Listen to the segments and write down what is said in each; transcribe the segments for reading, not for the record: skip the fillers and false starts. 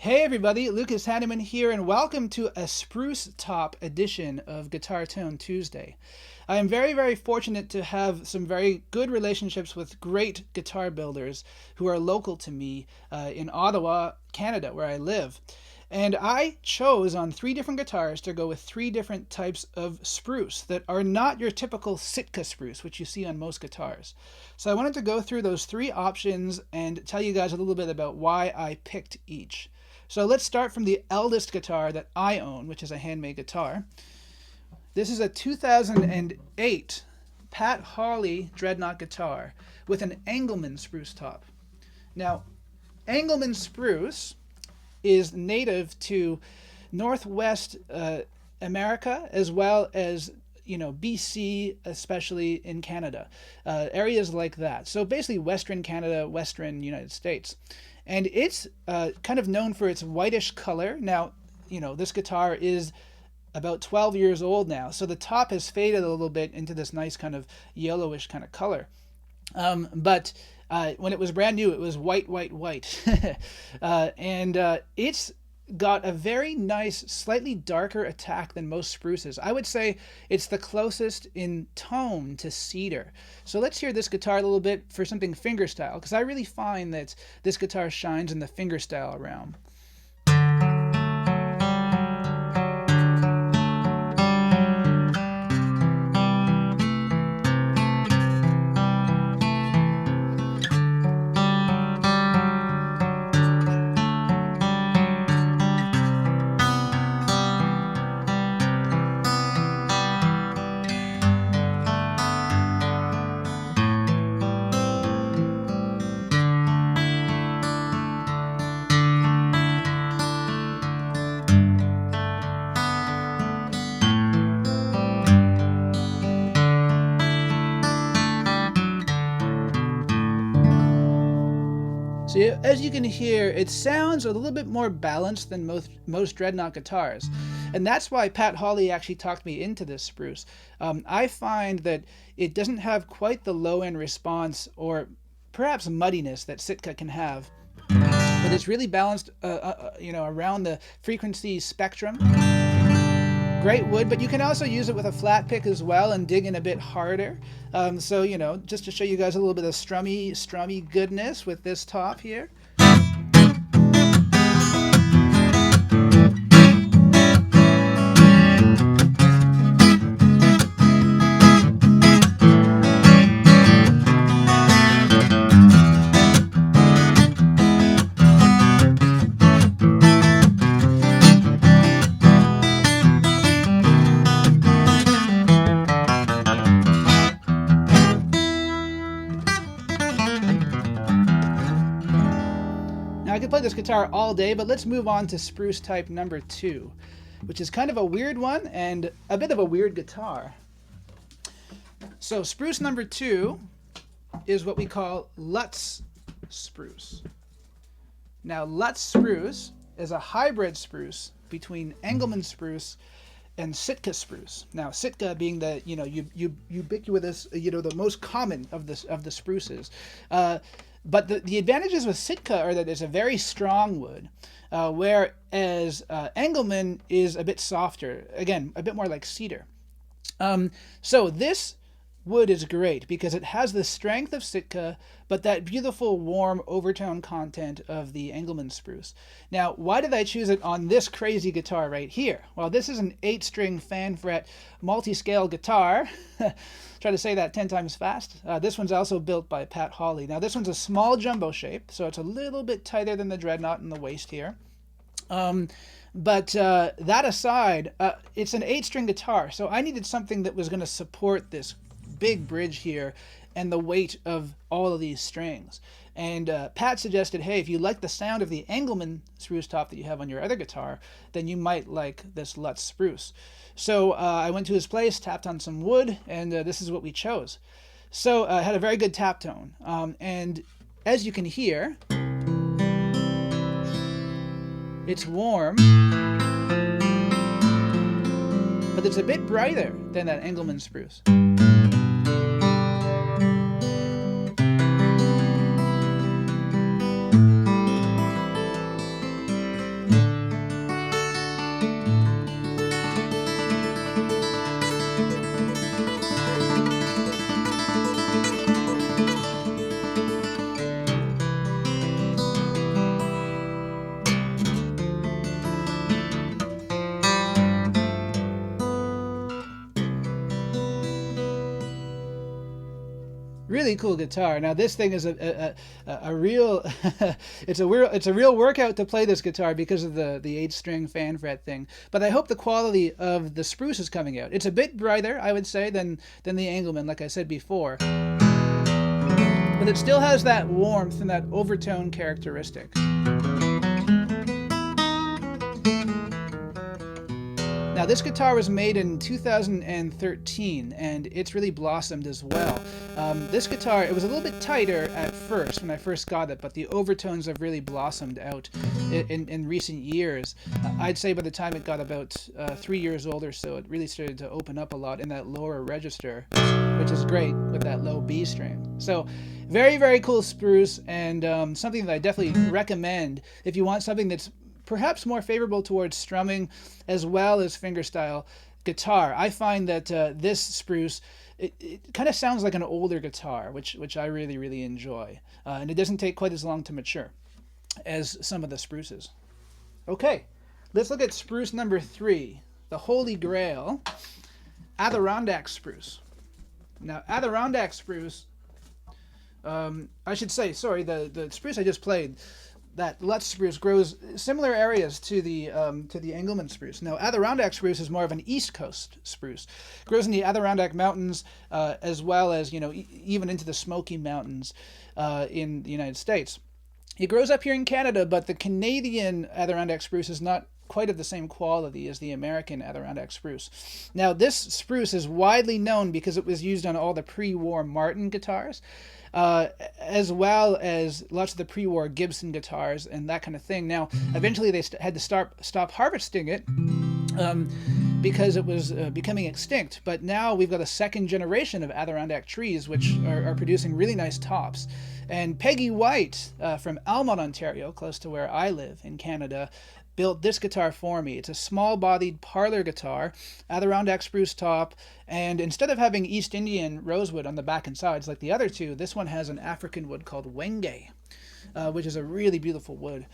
Hey everybody, Lucas Haneman here, and welcome to a Spruce Top edition of Guitar Tone Tuesday. I am very fortunate to have some very good relationships with great guitar builders who are local to me in Ottawa, Canada, where I live. And I chose on 3 different guitars to go with 3 different types of spruce that are not your typical Sitka spruce, which you see on most guitars. So I wanted to go through those 3 options and tell you guys a little bit about why I picked each. So let's start from the eldest guitar that I own, which is a handmade guitar. This is a 2008 Pat Hawley Dreadnaught guitar with an Engelmann spruce top. Now, Engelmann spruce is native to Northwest America, as well as BC, especially in Canada, areas like that. So basically Western Canada, Western United States. And it's kind of known for its whitish color. Now, this guitar is about 12 years old now, so the top has faded a little bit into this nice kind of yellowish kind of color. But when it was brand new, it was white. And it's got a very nice, slightly darker attack than most spruces. I would say it's the closest in tone to cedar. So let's hear this guitar a little bit for something fingerstyle, because I really find that this guitar shines in the fingerstyle realm. So as you can hear, it sounds a little bit more balanced than most Dreadnaught guitars. And that's why Pat Hawley actually talked me into this spruce. I find that it doesn't have quite the low-end response or perhaps muddiness that Sitka can have. But it's really balanced around the frequency spectrum. Great wood, but you can also use it with a flat pick as well and dig in a bit harder. So, just to show you guys a little bit of strummy goodness with this top here. I could play this guitar all day, but let's move on to spruce type number 2, which is kind of a weird one and a bit of a weird guitar. So spruce number 2 is what we call Lutz Spruce. Now, Lutz Spruce is a hybrid spruce between Engelmann spruce and Sitka spruce. Now, Sitka being the ubiquitous, the most common of the spruces. But the advantages with Sitka are that it's a very strong wood, whereas Engelmann is a bit softer, again, a bit more like cedar. So this wood is great because it has the strength of Sitka, but that beautiful warm overtone content of the Engelmann spruce. Now, why did I choose it on this crazy guitar right here? Well, this is an 8-string fan fret multi-scale guitar. Try to say that 10 times fast. This one's also built by Pat Hawley. Now, this one's a small jumbo shape, so it's a little bit tighter than the Dreadnaught in the waist here. But that aside, it's an 8-string guitar, so I needed something that was going to support this big bridge here and the weight of all of these strings. And Pat suggested, hey, if you like the sound of the Engelmann spruce top that you have on your other guitar, then you might like this Lutz Spruce. So I went to his place, tapped on some wood, and this is what we chose. So it had a very good tap tone. And as you can hear, it's warm, but it's a bit brighter than that Engelmann spruce. Really cool guitar. Now this thing is a real it's a real workout to play this guitar because of the 8-string fan fret thing. But I hope the quality of the Spruce is coming out. It's a bit brighter, I would say, than the Engelmann, like I said before. But it still has that warmth and that overtone characteristic. Now this guitar was made in 2013 and it's really blossomed as well. This guitar, it was a little bit tighter at first when I first got it, but the overtones have really blossomed out in recent years. I'd say by the time it got about 3 years old or so, it really started to open up a lot in that lower register, which is great with that low B string. So very, very cool Spruce, and something that I definitely recommend if you want something that's perhaps more favorable towards strumming as well as fingerstyle guitar. I find that this Spruce, it kind of sounds like an older guitar, which I really, really enjoy. And it doesn't take quite as long to mature as some of the Spruces. Okay, let's look at Spruce number 3, the Holy Grail, Adirondack Spruce. Now, Adirondack Spruce, I should say, sorry, the Spruce I just played, that Lutz Spruce, grows similar areas to the Engelmann Spruce. Now, Adirondack Spruce is more of an East Coast spruce. It grows in the Adirondack Mountains, as well as, even into the Smoky Mountains in the United States. It grows up here in Canada, but the Canadian Adirondack Spruce is not quite of the same quality as the American Adirondack Spruce. Now, this spruce is widely known because it was used on all the pre-war Martin guitars, as well as lots of the pre-war Gibson guitars and that kind of thing. Now, eventually they had to stop harvesting it because it was becoming extinct. But now we've got a second generation of Adirondack trees which are producing really nice tops. And Peggy White from Almont, Ontario, close to where I live in Canada, built this guitar for me. It's a small-bodied parlor guitar, Adirondack spruce top, and instead of having East Indian rosewood on the back and sides like the other two, this one has an African wood called wenge, which is a really beautiful wood.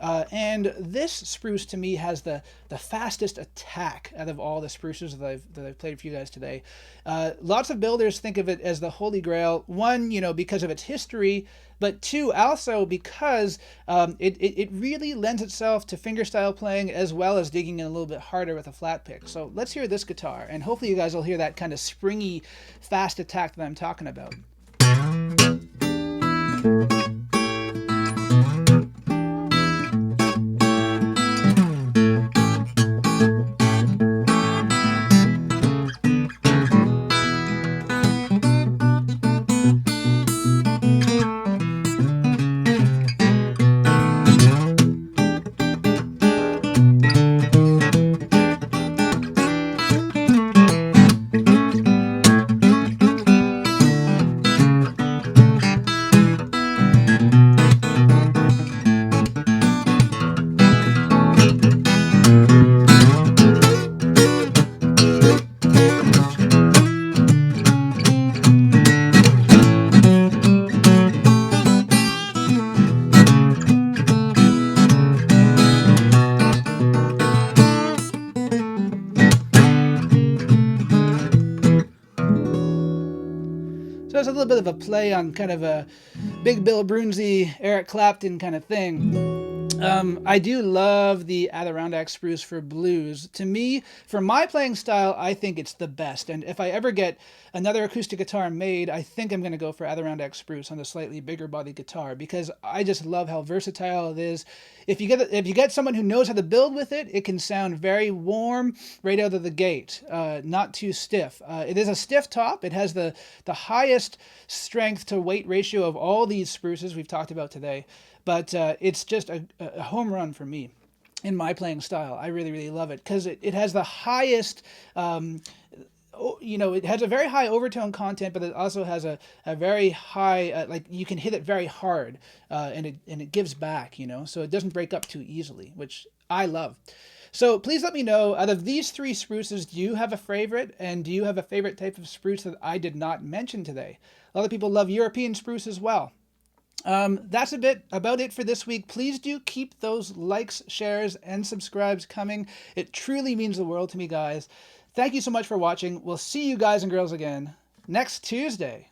And this spruce to me has the fastest attack out of all the spruces that I've played for you guys today. Lots of builders think of it as the Holy Grail. One, because of its history, but two, also because it really lends itself to fingerstyle playing as well as digging in a little bit harder with a flat pick. So let's hear this guitar, and hopefully you guys will hear that kind of springy, fast attack that I'm talking about. So it's a little bit of a play on kind of a Big Bill Broonzy, Eric Clapton kind of thing. I do love the Adirondack Spruce for blues. To me, for my playing style, I think it's the best. And if I ever get another acoustic guitar made, I think I'm going to go for Adirondack Spruce on the slightly bigger body guitar because I just love how versatile it is. If you get someone who knows how to build with it, it can sound very warm right out of the gate, not too stiff. It is a stiff top. It has the highest strength to weight ratio of all these spruces we've talked about today. But it's just a home run for me in my playing style. I really, really love it because it has the highest, it has a very high overtone content, but it also has a very high, like you can hit it very hard and it gives back, so it doesn't break up too easily, which I love. So please let me know, out of these three spruces, do you have a favorite? And do you have a favorite type of spruce that I did not mention today? A lot of people love European spruce as well. That's about it for this week. Please do keep those likes, shares, and subscribes coming. It truly means the world to me, guys. Thank you so much for watching. We'll see you guys and girls again next Tuesday.